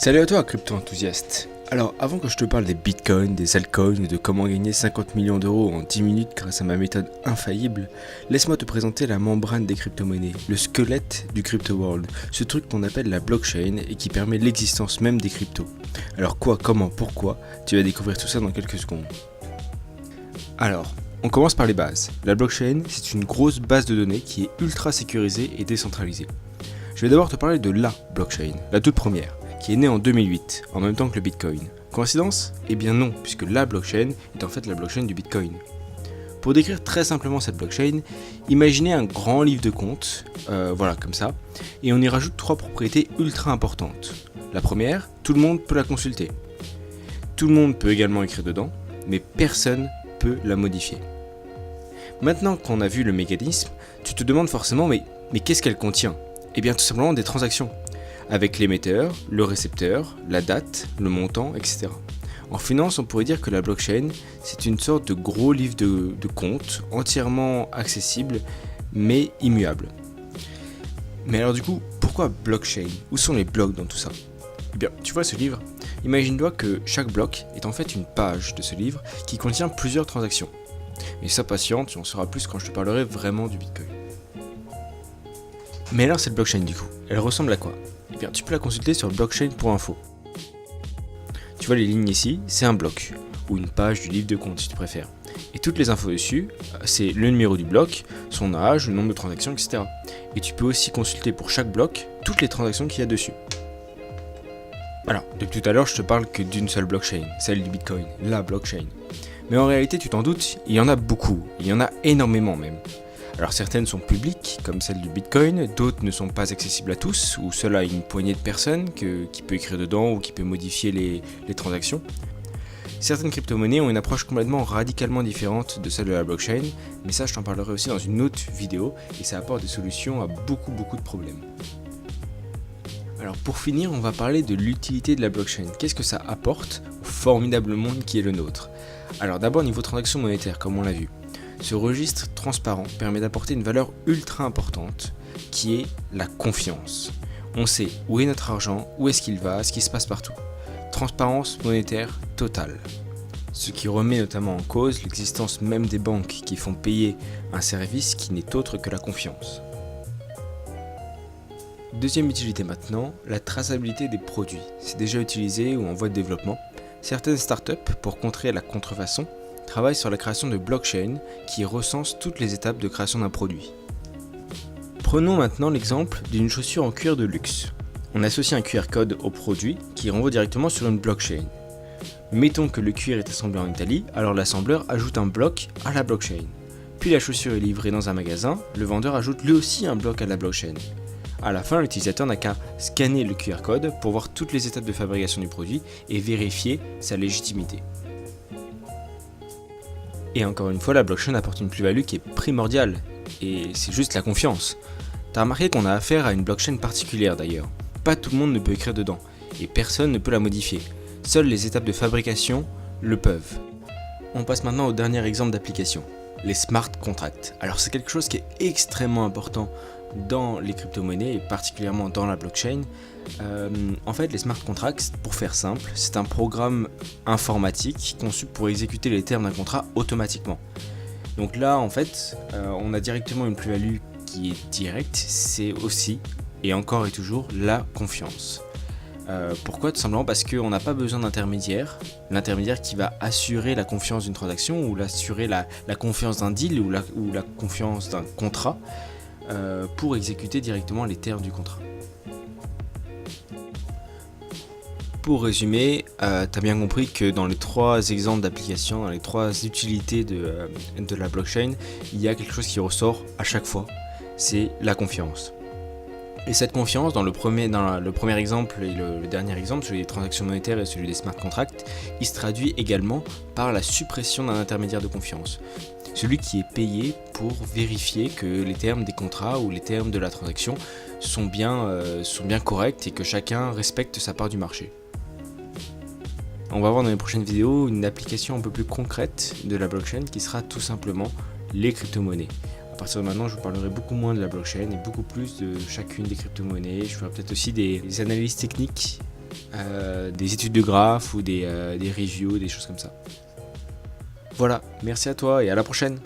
Salut à toi crypto-enthousiaste. Alors avant que je te parle des bitcoins, des altcoins ou de comment gagner 50 millions d'euros en 10 minutes grâce à ma méthode infaillible, laisse-moi te présenter la membrane des crypto-monnaies, le squelette du crypto world, ce truc qu'on appelle la blockchain et qui permet l'existence même des cryptos. Alors quoi, comment, pourquoi, tu vas découvrir tout ça dans quelques secondes. Alors, on commence par les bases. La blockchain, c'est une grosse base de données qui est ultra sécurisée et décentralisée. Je vais d'abord te parler de la blockchain, la toute première, qui est née en 2008, en même temps que le Bitcoin. Coïncidence ? Eh bien non, puisque la blockchain est en fait la blockchain du Bitcoin. Pour décrire très simplement cette blockchain, imaginez un grand livre de comptes, voilà comme ça, et on y rajoute 3 propriétés ultra importantes. La première, tout le monde peut la consulter. Tout le monde peut également écrire dedans, mais personne peut la modifier. Maintenant qu'on a vu le mécanisme, tu te demandes forcément mais qu'est-ce qu'elle contient ? Eh bien tout simplement des transactions, avec l'émetteur, le récepteur, la date, le montant, etc. En finance, on pourrait dire que la blockchain, c'est une sorte de gros livre de comptes, entièrement accessible, mais immuable. Mais alors du coup, pourquoi blockchain ? Où sont les blocs dans tout ça ? Eh bien, tu vois ce livre ? Imagine-toi que chaque bloc est en fait une page de ce livre qui contient plusieurs transactions. Et ça patiente, tu en sauras plus quand je te parlerai vraiment du Bitcoin. Mais alors cette blockchain du coup, elle ressemble à quoi ? Eh bien, tu peux la consulter sur blockchain.info. Tu vois les lignes ici, c'est un bloc, ou une page du livre de compte si tu préfères. Et toutes les infos dessus, c'est le numéro du bloc, son âge, le nombre de transactions, etc. Et tu peux aussi consulter pour chaque bloc toutes les transactions qu'il y a dessus. Alors, depuis tout à l'heure, je te parle que d'une seule blockchain, celle du Bitcoin, la blockchain. Mais en réalité, tu t'en doutes, il y en a beaucoup, il y en a énormément même. Alors certaines sont publiques, comme celle du Bitcoin, d'autres ne sont pas accessibles à tous, ou seule à une poignée de personnes qui peut écrire dedans ou qui peut modifier les transactions. Certaines crypto-monnaies ont une approche complètement radicalement différente de celle de la blockchain, mais ça je t'en parlerai aussi dans une autre vidéo, et ça apporte des solutions à beaucoup de problèmes. Alors pour finir, on va parler de l'utilité de la blockchain. Qu'est-ce que ça apporte au formidable monde qui est le nôtre ? Alors d'abord niveau transaction monétaire, comme on l'a vu. Ce registre transparent permet d'apporter une valeur ultra importante qui est la confiance. On sait où est notre argent, où est-ce qu'il va, ce qui se passe partout. Transparence monétaire totale. Ce qui remet notamment en cause l'existence même des banques qui font payer un service qui n'est autre que la confiance. Deuxième utilité maintenant, la traçabilité des produits. C'est déjà utilisé ou en voie de développement. Certaines startups, pour contrer la contrefaçon, travaille sur la création de blockchain qui recense toutes les étapes de création d'un produit. Prenons maintenant l'exemple d'une chaussure en cuir de luxe. On associe un QR code au produit qui renvoie directement sur une blockchain. Mettons que le cuir est assemblé en Italie, alors l'assembleur ajoute un bloc à la blockchain. Puis la chaussure est livrée dans un magasin, le vendeur ajoute lui aussi un bloc à la blockchain. À la fin, l'utilisateur n'a qu'à scanner le QR code pour voir toutes les étapes de fabrication du produit et vérifier sa légitimité. Et encore une fois, la blockchain apporte une plus-value qui est primordiale, et c'est juste la confiance. T'as remarqué qu'on a affaire à une blockchain particulière d'ailleurs. Pas tout le monde ne peut écrire dedans, et personne ne peut la modifier. Seules les étapes de fabrication le peuvent. On passe maintenant au dernier exemple d'application, les smart contracts. Alors c'est quelque chose qui est extrêmement important dans les crypto-monnaies, et particulièrement dans la blockchain. En fait, les smart contracts, pour faire simple, c'est un programme informatique conçu pour exécuter les termes d'un contrat automatiquement. Donc là, en fait, on a directement une plus-value qui est directe, c'est aussi, et encore et toujours, la confiance. Pourquoi ? Tout simplement parce qu'on n'a pas besoin d'intermédiaire, l'intermédiaire qui va assurer la confiance d'une transaction, ou assurer la confiance d'un deal, ou la confiance d'un contrat, pour exécuter directement les termes du contrat. Pour résumer, t'as bien compris que dans les 3 exemples d'application, dans les 3 utilités de la blockchain, il y a quelque chose qui ressort à chaque fois, c'est la confiance. Et cette confiance, dans le premier exemple et le dernier exemple, celui des transactions monétaires et celui des smart contracts, il se traduit également par la suppression d'un intermédiaire de confiance. Celui qui est payé pour vérifier que les termes des contrats ou les termes de la transaction sont bien corrects et que chacun respecte sa part du marché. On va voir dans les prochaines vidéos une application un peu plus concrète de la blockchain qui sera tout simplement les crypto-monnaies. À partir de maintenant, je vous parlerai beaucoup moins de la blockchain et beaucoup plus de chacune des crypto-monnaies. Je ferai peut-être aussi des analyses techniques des études de graphes ou des reviews, des choses comme ça. Voilà, merci à toi et à la prochaine.